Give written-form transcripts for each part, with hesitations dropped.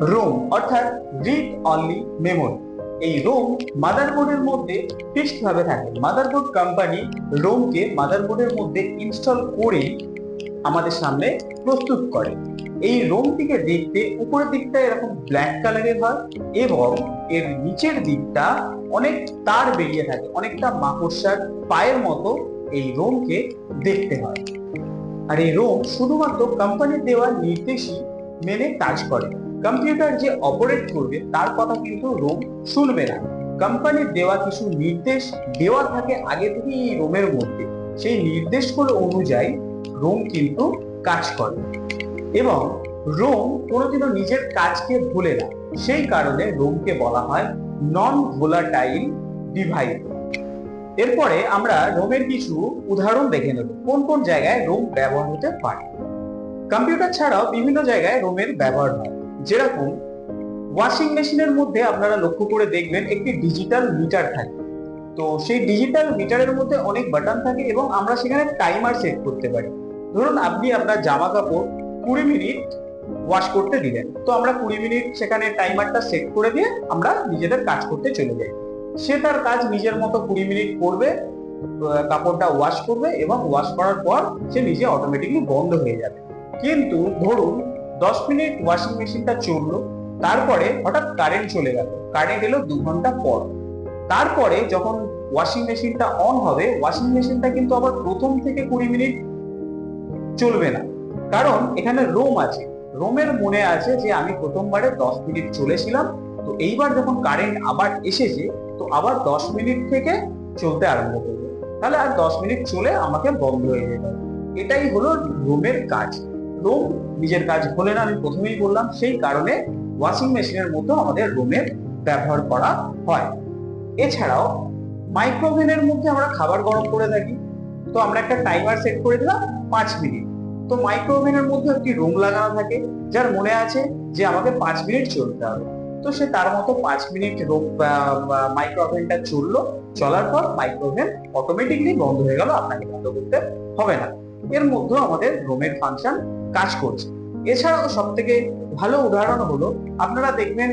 Rome অর্থাৎ read only memory. এই Rome মাদারবোর্ডের মধ্যে ফিক্সড ভাবে থাকে। মাদারবোর্ড কোম্পানি রোমকে মাদারবোর্ডের মধ্যে ইনস্টল করে আমাদের সামনে প্রস্তুত করে। এই রোমটিকে দেখতে উপরের দিকটা এরকম ব্ল্যাক কালারের হয় এবং এর নিচের দিকটা অনেক তার বেরিয়ে থাকে, অনেকটা মাকড়সার পায়ের মতো এই রোমকে দেখতে হয়। আর এই রোম শুধুমাত্র কোম্পানির দেওয়া নির্দেশই মেনে কাজ করে। কম্পিউটার যে অপারেট করবে তার কথা কিন্তু রোম শুনবে না। কোম্পানির দেওয়া কিছু নির্দেশ দেওয়া থাকে আগে থেকে এই রোমের মধ্যে, সেই নির্দেশগুলো অনুযায়ী রোম কিন্তু কাজ করে এবং রোম কোনোদিনও নিজের কাজকে ভুলে না। সেই কারণে রোমকে বলা হয় নন ভোলাটাইল ডিভাইস। এরপরে আমরা রোমের কিছু উদাহরণ দেখে নেব কোন কোন জায়গায় রোম ব্যবহার হতে পারে। কম্পিউটার ছাড়াও বিভিন্ন জায়গায় রোমের ব্যবহার হয়, যেরকম ওয়াশিং মেশিনের মধ্যে আপনারা লক্ষ্য করে দেখবেন একটি ডিজিটাল মিটার থাকে। তো সেই ডিজিটাল মিটারের মধ্যে অনেক বাটন থাকে এবং আমরা সেখানে টাইমার সেট করতে পারি। ধরুন আপনি আপনার জামা কাপড় 20 মিনিট ওয়াশ করতে দিলেন, তো আমরা 20 মিনিট সেখানে টাইমারটা সেট করে দিয়ে আমরা নিজেদের কাজ করতে চলে যাই। সে তার কাজ নিজের মতো 20 মিনিট করবে, কাপড়টা ওয়াশ করবে এবং ওয়াশ করার পর সে নিজে অটোমেটিকলি বন্ধ হয়ে যাবে। কিন্তু ধরুন 10 মিনিট ওয়াশিং মেশিনটা চললো, তারপরে হঠাৎ কারেন্ট চলে গেল। কারেন্ট এলো 2 ঘন্টা পর। তারপরে যখন ওয়াশিং মেশিনটা অন হবে, ওয়াশিং মেশিনটা কিন্তু আবার প্রথম থেকে 20 মিনিট চলবে না, কারণ এখানে রোম আছে। রোমের মনে আছে যে আমি প্রথমবারে 10 মিনিট চলেছিলাম, তো এইবার যখন কারেন্ট আবার এসেছে তো আবার 10 মিনিট থেকে চলতে আরম্ভ করবে, তাহলে আর 10 মিনিট চলে আমাকে বন্ধ হয়ে যেতে হবে। এটাই হলো রোমের কাজ। রোম নিজের কাজ ভোলে না, আমি প্রথমেই বললাম। সেই কারণে ওয়াশিং মেশিনের মতো আমাদের রোমের ব্যবহার করা হয়। এছাড়াও মাইক্রোওভেনের মধ্যে আমরা খাবার গরম করে থাকি, তো আমরা একটা টাইমার সেট করে দিলাম 5 মিনিট। তো মাইক্রোওভেনের মধ্যে একটি রোম লাগানো থাকে, যার মনে আছে যে আমাকে 5 মিনিট চলতে হবে। তো সে তার মতো 5 মিনিট রোম মাইক্রোওভেনটা চললো, চলার পর মাইক্রোওভেন অটোমেটিকলি বন্ধ হয়ে গেল, আপনাকে বন্ধ করতে হবে না। এর মধ্যেও আমাদের রোমের ফাংশন কাজ করছে। এছাড়াও সব থেকে ভালো উদাহরণ হলো আপনারা দেখবেন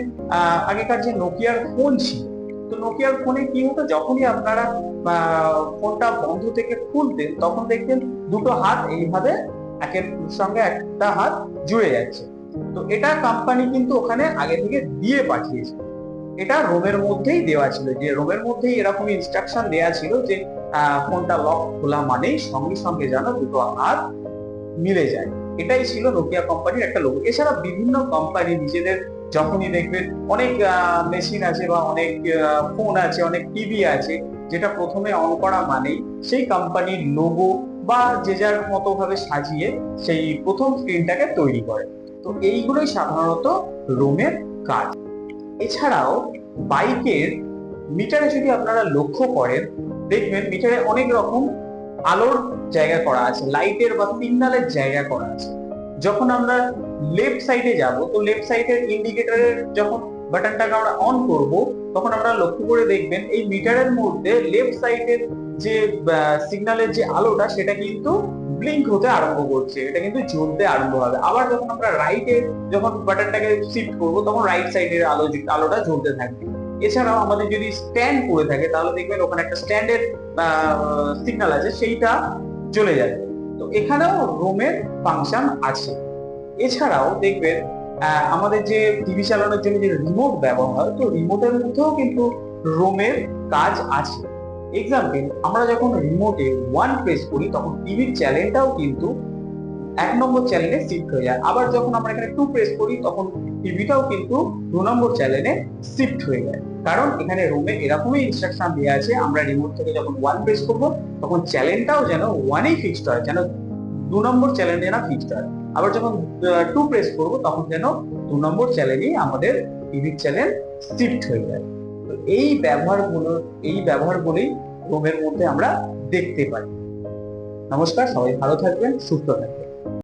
আগেকার যে নোকিয়ার ফোন ছিল, তো নোকিয়ার ফোনে কি হতো, যখনই আপনারা ফোনটা বন্ধ থেকে খুলতেন তখন দেখতেন দুটো হাত এইভাবে একের সঙ্গে একটা হাত জুড়ে যাচ্ছে। তো এটা কোম্পানি কিন্তু ওখানে আগে থেকে দিয়ে পাঠিয়েছে। এটা রোমের মধ্যেই দেওয়া ছিল, যে রোমের মধ্যেই এরকম ইনস্ট্রাকশন দেওয়া ছিল যে ফোনটা লক খোলা মানেই সঙ্গে সঙ্গে যেন দুটো হাত মিলে যায়। এটাই ছিল নোকিয়া কোম্পানির একটা লোগো। এছাড়া বিভিন্ন কোম্পানি নিজেদের যখনই দেখবেন অনেক মেশিন আছে বা অনেক ফোন আছে, অনেক টিভি আছে, যেটা প্রথমে অন করা মানেই সেই কোম্পানির লোগো বা যে যার মতো ভাবে সাজিয়ে সেই প্রথম স্ক্রিনটাকে তৈরি করে। তো এইগুলোই সাধারণত রোমের কাজ। এছাড়াও বাইকের মিটারে যদি আপনারা লক্ষ্য করেন, দেখবেন মিটারে অনেক রকম আলোর জায়গা করা আছে, লাইটের বা সিগন্যালের জায়গা করা আছে। যখন আমরা লেফট সাইডে যাব, তো লেফট সাইডের ইন্ডিকেটরের যখন বাটনটাকে আমরা অন করব, তখন আমরা লক্ষ্য করে দেখবেন এই মিটারের মধ্যে লেফট সাইডের যে সিগন্যালের যে আলোটা সেটা কিন্তু ব্লিঙ্ক হতে আরম্ভ করছে, এটা কিন্তু জ্বলতে আরম্ভ হবে। আবার যখন আমরা রাইটে যখন বাটনটাকে শিফট করব, তখন রাইট সাইডের আলোটা জ্বলতে থাকবে। এছাড়াও আমাদের যদি স্ট্যান্ড পড়ে থাকে, তাহলে দেখবেন ওখানে একটা স্ট্যান্ডের সিগন্যাল আছে, সেইটা চলে যাবে। তো এখানেও রোমের ফাংশন আছে। এছাড়াও দেখবেন আমাদের যে টিভি চালানোর জন্য যে রিমোট ব্যবহার হয়, তো রিমোটের মধ্যেও কিন্তু রোমের কাজ আছে। এক্সাম্পল, আমরা যখন রিমোটে 1 প্রেস করি তখন টিভির চ্যানেলটাও কিন্তু 1 নম্বর চ্যানেলে শিফট হয়ে যায়। আবার যখন আমরা এখানে 2 প্রেস করি তখন টিভিটাও কিন্তু 2 নম্বর চ্যানেলে শিফট হয়ে যায়। কারণ এখানে রোমে এরকমই ইনস্ট্রাকশন দেওয়া আছে, আমরা রিমোট থেকে যখন 1 প্রেস করব তখন চ্যানেলটাও যেন 1-এই ফিক্সড হয়, যেন 2 নম্বর চ্যানেলে যেন ফিক্সড হয়। আবার যখন 2 প্রেস করব তখন যেন 2 নম্বর চ্যানেলেই আমাদের টিভির চ্যানেল শিফট হয়ে যায়। তো এই ব্যবহারগুলোই রোমের মধ্যে আমরা দেখতে পাই। নমস্কার, সবাই ভালো থাকবেন, সুস্থ থাকবেন।